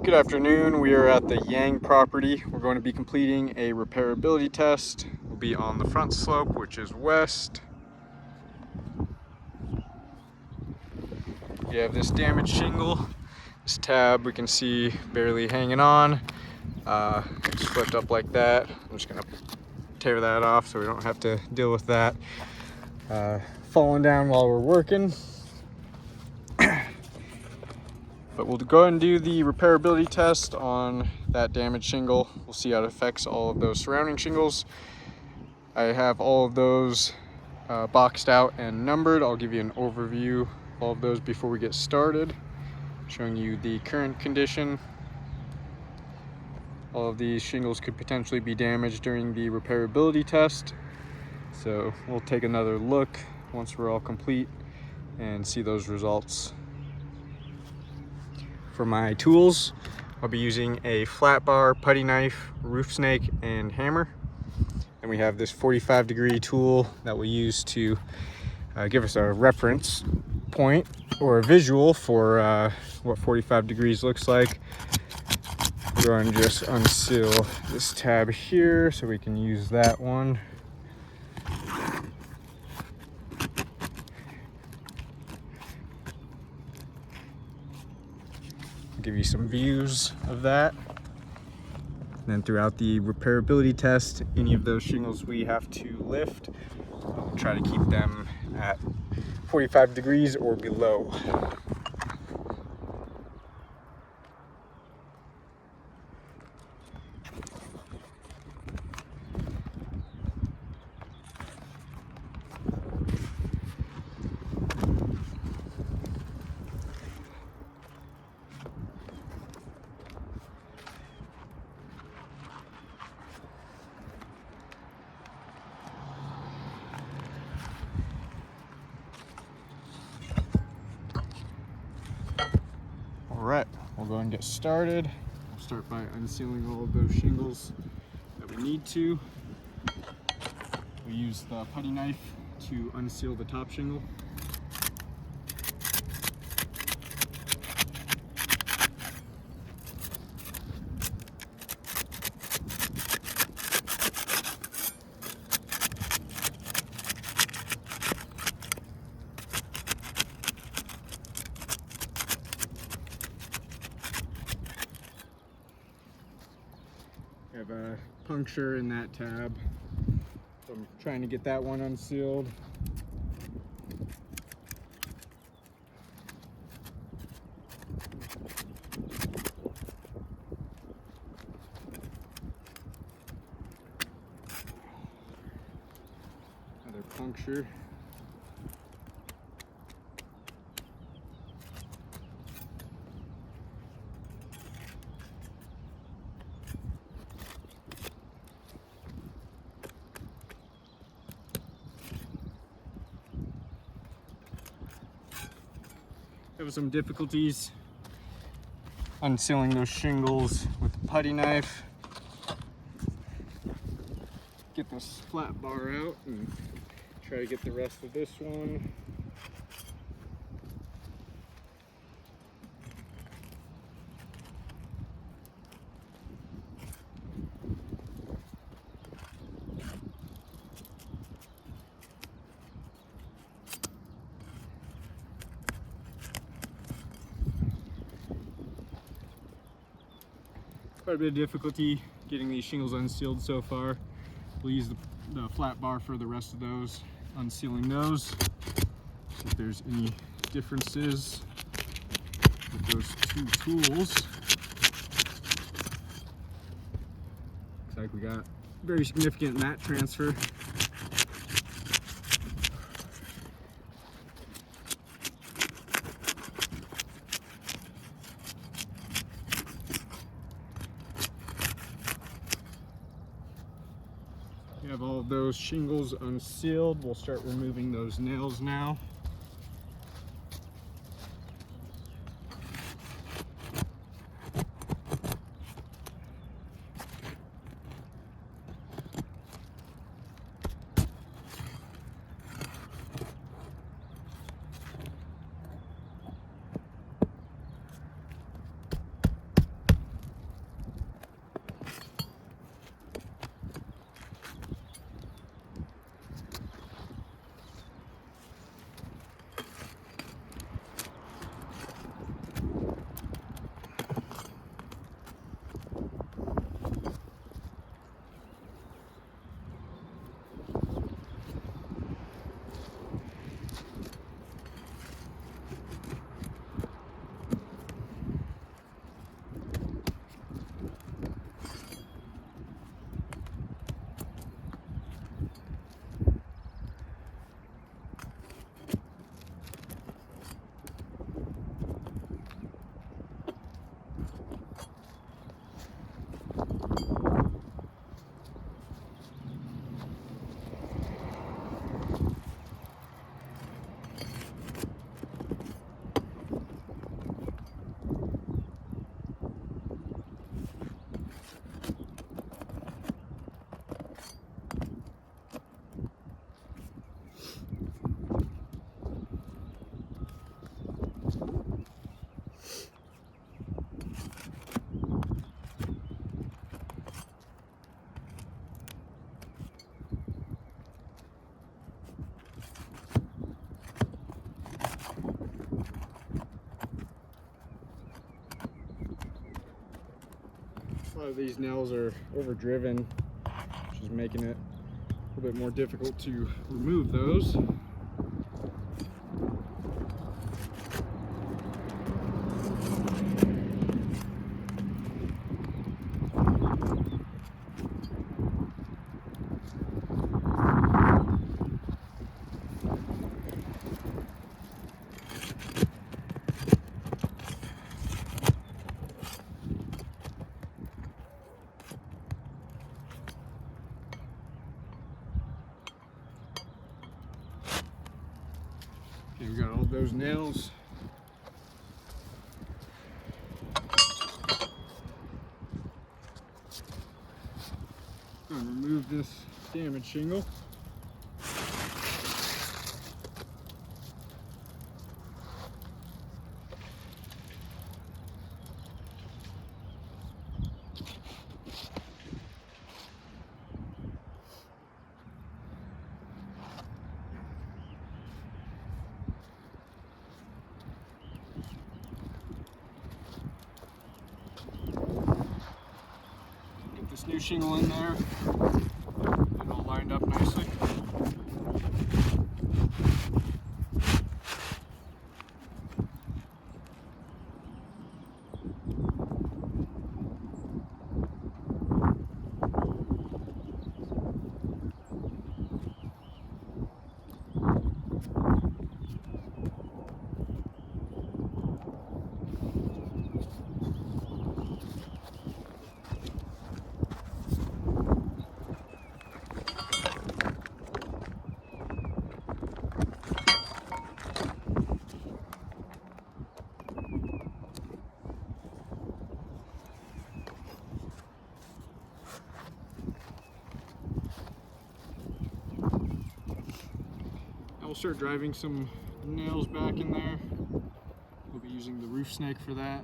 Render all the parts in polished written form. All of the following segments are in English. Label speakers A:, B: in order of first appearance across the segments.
A: Good afternoon. We are at the Yang property. We're going to be completing a repairability test. We'll be on the front slope, which is west. You have this damaged shingle. This tab we can see barely hanging on. It's flipped up like that. I'm just going to tear that off so we don't have to deal with that falling down while we're working. But we'll go ahead and do the repairability test on that damaged shingle. We'll see how it affects all of those surrounding shingles. I have all of those boxed out and numbered. I'll give you an overview of all of those before we get started, showing you the current condition. All of these shingles could potentially be damaged during the repairability test. So we'll take another look once we're all complete and see those results. For my tools, I'll be using a flat bar, putty knife, roof snake, and hammer. And we have this 45-degree tool that we'll use to give us a reference point or a visual for what 45 degrees looks like. We're going to just unseal this tab here so we can use that one. Give you some views of that. And then throughout the repairability test, any of those shingles we have to lift, we'll try to keep them at 45 degrees or below. Alright, we'll go and get started. We'll start by unsealing all of those shingles that we need to. We use the putty knife to unseal the top shingle. We have a puncture in that tab, so I'm trying to get that one unsealed. Another puncture. There was some difficulties unsealing those shingles with the putty knife. Get this flat bar out and try to get the rest of this one. Quite a bit of difficulty getting these shingles unsealed so far. We'll use the flat bar for the rest of those, unsealing those. See if there's any differences with those two tools. Looks like we got very significant mat transfer. We have all of those shingles unsealed. We'll start removing those nails now. A lot of these nails are overdriven, which is making it a little bit more difficult to remove those. Okay, we got all those nails. I'm going to remove this damaged shingle. Get this new shingle in there. Get it all lined up nicely. We'll start driving some nails back in there. We'll be using the roof snake for that.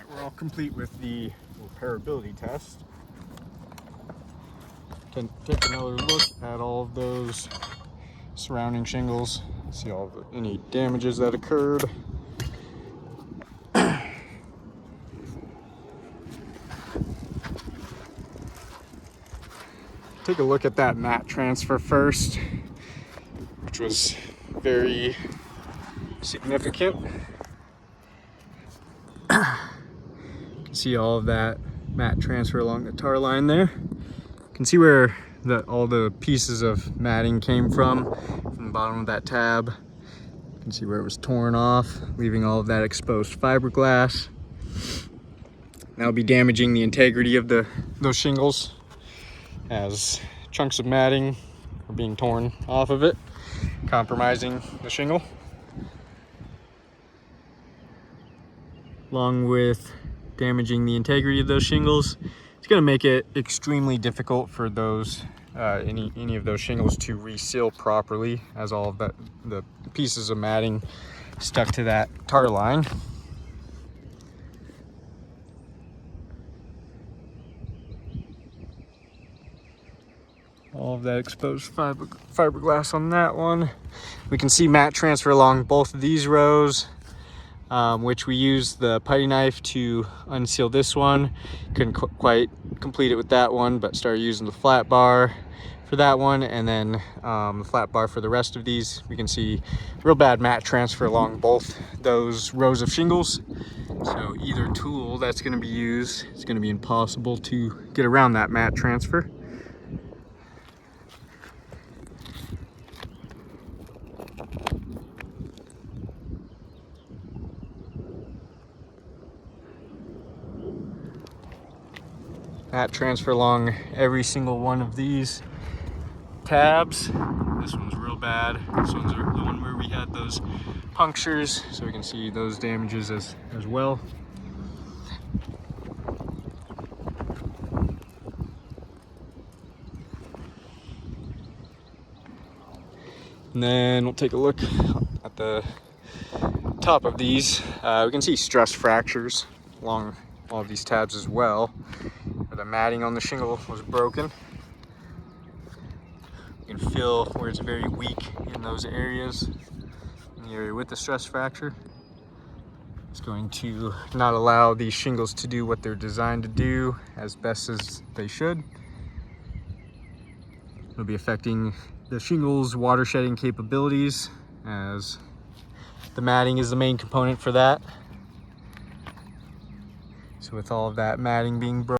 A: We're all complete with the repairability test. Can take another look at all of those surrounding shingles. See all the any damages that occurred. Take a look at that mat transfer first, which was very significant. You can see all of that mat transfer along the tar line there. You can see where all the pieces of matting came from the bottom of that tab. You can see where it was torn off, leaving all of that exposed fiberglass. That'll be damaging the integrity of those shingles, as chunks of matting are being torn off of it, compromising the shingle, along with damaging the integrity of those shingles. It's going to make it extremely difficult for those any of those shingles to reseal properly, as all of the pieces of matting stuck to that tar line. All of that exposed fiberglass on that one. We can see mat transfer along both of these rows, which we used the putty knife to unseal this one. Couldn't quite complete it with that one, but started using the flat bar for that one, and then the flat bar for the rest of these. We can see real bad mat transfer along both those rows of shingles. So either tool that's going to be used, it's going to be impossible to get around that mat transfer. Mat transfer along every single one of these tabs. This one's real bad. This one's the one where we had those punctures, so we can see those damages as well. And then we'll take a look at the top of these. We can see stress fractures along all of these tabs as well, where the matting on the shingle was broken. You can feel where it's very weak in those areas, in the area with the stress fracture. It's going to not allow these shingles to do what they're designed to do as best as they should. It'll be affecting the shingles' water shedding capabilities, as the matting is the main component for that. So with all of that matting being broken,